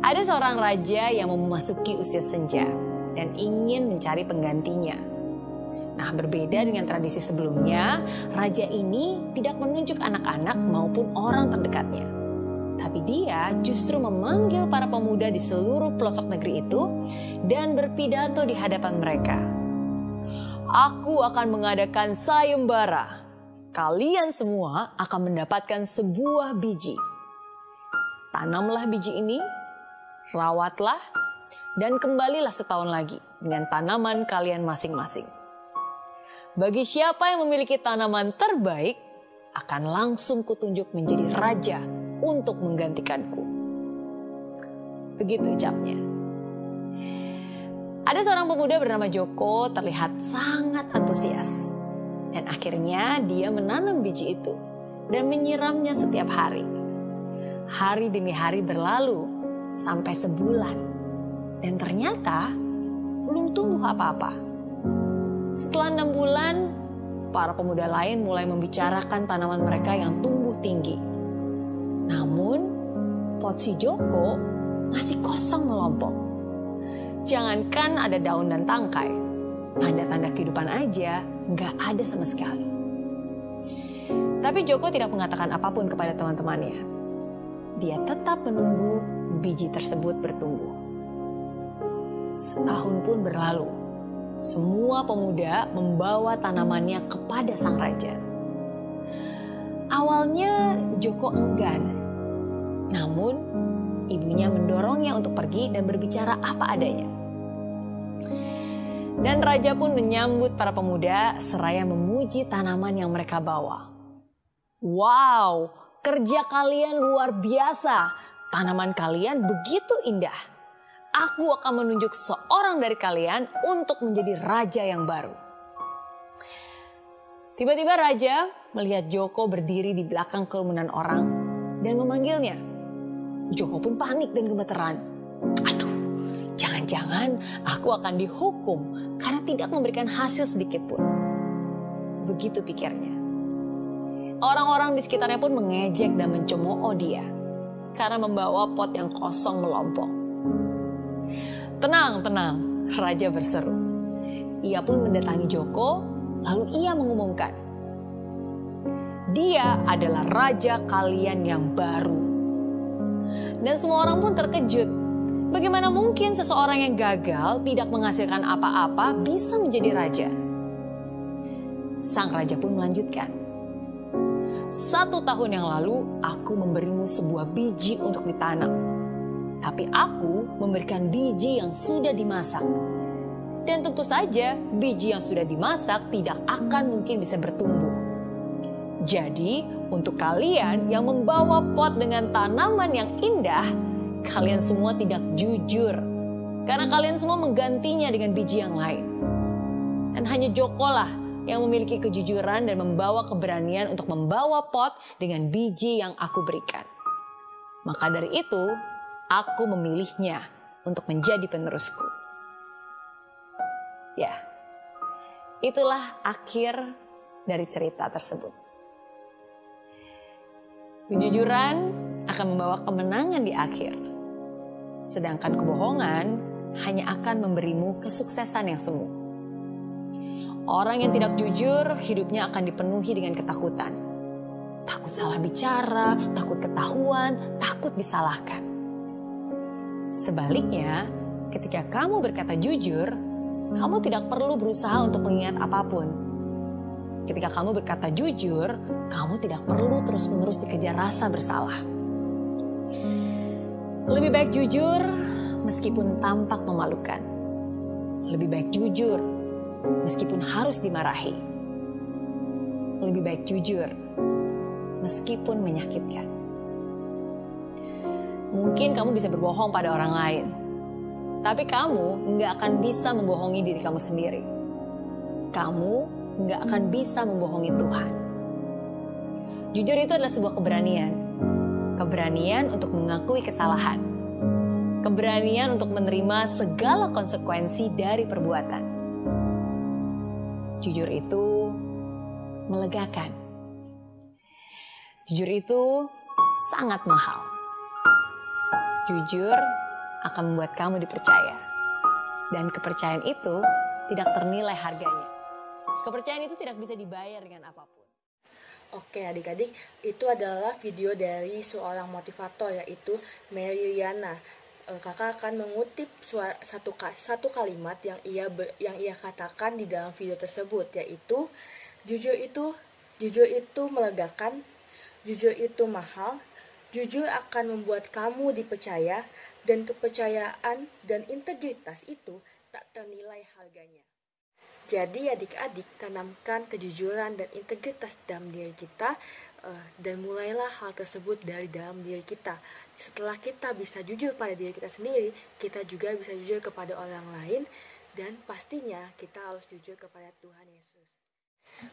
Ada seorang raja yang memasuki usia senja dan ingin mencari penggantinya. Nah, berbeda dengan tradisi sebelumnya, raja ini tidak menunjuk anak-anak maupun orang terdekatnya. Tapi dia justru memanggil para pemuda di seluruh pelosok negeri itu dan berpidato di hadapan mereka. Aku akan mengadakan sayembara. Kalian semua akan mendapatkan sebuah biji. Tanamlah biji ini, rawatlah, dan kembalilah setahun lagi dengan tanaman kalian masing-masing. Bagi siapa yang memiliki tanaman terbaik, akan langsung kutunjuk menjadi raja untuk menggantikanku. Begitu ucapnya. Ada seorang pemuda bernama Joko terlihat sangat antusias. Dan akhirnya dia menanam biji itu dan menyiramnya setiap hari. Hari demi hari berlalu sampai sebulan. Dan ternyata belum tumbuh apa-apa. Setelah 6 bulan, para pemuda lain mulai membicarakan tanaman mereka yang tumbuh tinggi. Namun, pot si Joko masih kosong melompong. Jangankan ada daun dan tangkai, tanda-tanda kehidupan aja nggak ada sama sekali. Tapi Joko tidak mengatakan apapun kepada teman-temannya. Dia tetap menunggu biji tersebut bertumbuh. Setahun pun berlalu. Semua pemuda membawa tanamannya kepada sang raja. Awalnya Joko enggan. Namun ibunya mendorongnya untuk pergi dan berbicara apa adanya. Dan raja pun menyambut para pemuda seraya memuji tanaman yang mereka bawa. Wow, kerja kalian luar biasa. Tanaman kalian begitu indah. Aku akan menunjuk seorang dari kalian untuk menjadi raja yang baru. Tiba-tiba raja melihat Joko berdiri di belakang kerumunan orang dan memanggilnya. Joko pun panik dan gemeteran. Aduh, jangan-jangan aku akan dihukum karena tidak memberikan hasil sedikit pun. Begitu pikirnya. Orang-orang di sekitarnya pun mengejek dan mencemooh dia karena membawa pot yang kosong melompong. Tenang, tenang, raja berseru. Ia pun mendatangi Joko, lalu ia mengumumkan, dia adalah raja kalian yang baru. Dan semua orang pun terkejut. Bagaimana mungkin seseorang yang gagal tidak menghasilkan apa-apa bisa menjadi raja? Sang raja pun melanjutkan. 1 tahun yang lalu aku memberimu sebuah biji untuk ditanam. Tapi aku memberikan biji yang sudah dimasak. Dan tentu saja biji yang sudah dimasak tidak akan mungkin bisa bertumbuh. Jadi untuk kalian yang membawa pot dengan tanaman yang indah, kalian semua tidak jujur. Karena kalian semua menggantinya dengan biji yang lain. Dan hanya Joko lah yang memiliki kejujuran dan membawa keberanian untuk membawa pot dengan biji yang aku berikan. Maka dari itu, aku memilihnya untuk menjadi penerusku. Ya, itulah akhir dari cerita tersebut. Kejujuran akan membawa kemenangan di akhir. Sedangkan kebohongan hanya akan memberimu kesuksesan yang semu. Orang yang tidak jujur, hidupnya akan dipenuhi dengan ketakutan. Takut salah bicara, takut ketahuan, takut disalahkan. Sebaliknya, ketika kamu berkata jujur, kamu tidak perlu berusaha untuk mengingat apapun. Ketika kamu berkata jujur, kamu tidak perlu terus-menerus dikejar rasa bersalah. Lebih baik jujur meskipun tampak memalukan. Lebih baik jujur meskipun harus dimarahi. Lebih baik jujur meskipun menyakitkan. Mungkin kamu bisa berbohong pada orang lain, tapi kamu nggak akan bisa membohongi diri kamu sendiri. Kamu nggak akan bisa membohongi Tuhan. Jujur itu adalah sebuah keberanian. Keberanian untuk mengakui kesalahan. Keberanian untuk menerima segala konsekuensi dari perbuatan. Jujur itu melegakan. Jujur itu sangat mahal. Jujur akan membuat kamu dipercaya. Dan kepercayaan itu tidak ternilai harganya. Kepercayaan itu tidak bisa dibayar dengan apapun. Oke adik-adik, itu adalah video dari seorang motivator yaitu Mary Riana. Kakak akan mengutip satu kalimat yang ia katakan di dalam video tersebut, yaitu jujur itu melegakan, jujur itu mahal, jujur akan membuat kamu dipercaya, dan kepercayaan dan integritas itu tak ternilai harganya. Jadi adik-adik, tanamkan kejujuran dan integritas dalam diri kita, dan mulailah hal tersebut dari dalam diri kita. Setelah kita bisa jujur pada diri kita sendiri, kita juga bisa jujur kepada orang lain, dan pastinya kita harus jujur kepada Tuhan Yesus.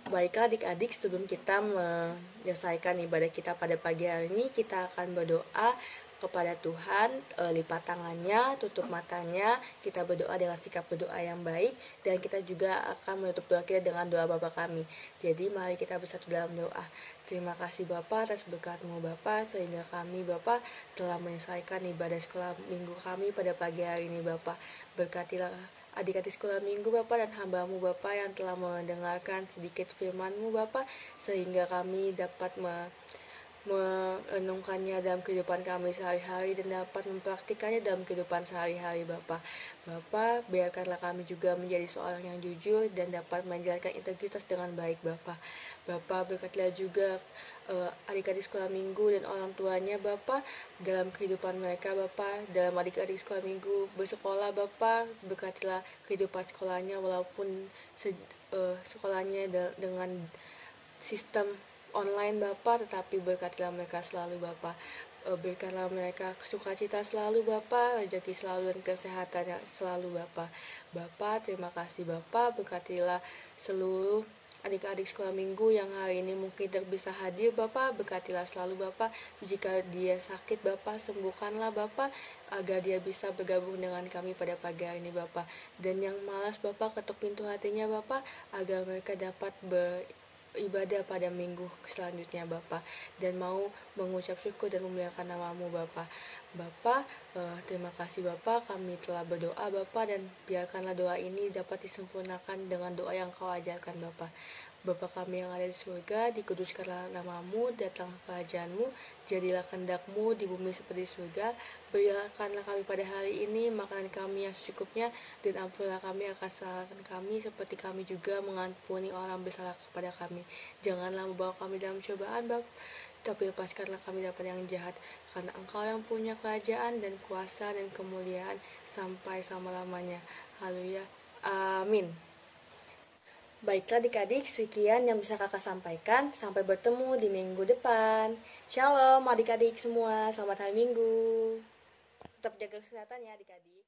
Baiklah adik-adik, sebelum kita menyelesaikan ibadah kita pada pagi hari ini, kita akan berdoa kepada Tuhan, lipat tangannya, tutup matanya, kita berdoa dengan sikap berdoa yang baik, dan kita juga akan menutup doa kita dengan doa Bapa kami. Jadi mari kita bersatu dalam doa. Terima kasih Bapa atas berkat-Mu Bapa, sehingga kami Bapa telah menyelesaikan ibadah sekolah minggu kami pada pagi hari ini Bapa. Berkatilah adik-adik sekolah minggu Bapa dan hamba-Mu Bapa yang telah mendengarkan sedikit firman-Mu Bapa, sehingga kami dapat merenungkannya dalam kehidupan kami sehari-hari dan dapat mempraktikannya dalam kehidupan sehari-hari Bapa. Bapa, biarkanlah kami juga menjadi seorang yang jujur dan dapat menjalankan integritas dengan baik Bapa. Bapa, berkatilah juga adik-adik sekolah minggu dan orang tuanya Bapa dalam kehidupan mereka Bapa, dalam adik-adik sekolah minggu bersekolah Bapa, berkatilah kehidupan sekolahnya walaupun sekolahnya dengan sistem online Bapa, tetapi berkatilah mereka selalu Bapa. Berikanlah mereka sukacita selalu Bapa, rezeki selalu dan kesehatan selalu Bapa. Bapa, terima kasih Bapa, berkatilah seluruh adik-adik sekolah minggu yang hari ini mungkin tidak bisa hadir Bapa, berkatilah selalu Bapa. Jika dia sakit Bapa, sembuhkanlah Bapa, agar dia bisa bergabung dengan kami pada pagi hari ini Bapa. Dan yang malas Bapa, ketuk pintu hatinya Bapa, agar mereka dapat beribadah pada minggu selanjutnya Bapa, dan mau mengucap syukur dan memuliakan nama-Mu Bapa. Bapa, terima kasih Bapa, kami telah berdoa Bapa, dan biarkanlah doa ini dapat disempurnakan dengan doa yang Kau ajarkan Bapa. Bapa kami yang ada di surga, dikuduskanlah nama-Mu, datanglah kerajaan-Mu, jadilah kehendak-Mu di bumi seperti surga. Berikanlah kami pada hari ini makanan kami yang secukupnya, dan ampunilah kami akan kesalahan kami, seperti kami juga mengampuni orang bersalah kepada kami. Janganlah membawa kami dalam cobaan Bapa, tapi lepaskanlah kami dari yang jahat, karena Engkau yang punya kerajaan dan kuasa dan kemuliaan sampai selama-lamanya. Haleluya. Amin. Baiklah adik-adik, sekian yang bisa kakak sampaikan. Sampai bertemu di minggu depan. Shalom adik-adik semua, selamat hari Minggu. Tetap jaga kesehatan ya adik-adik.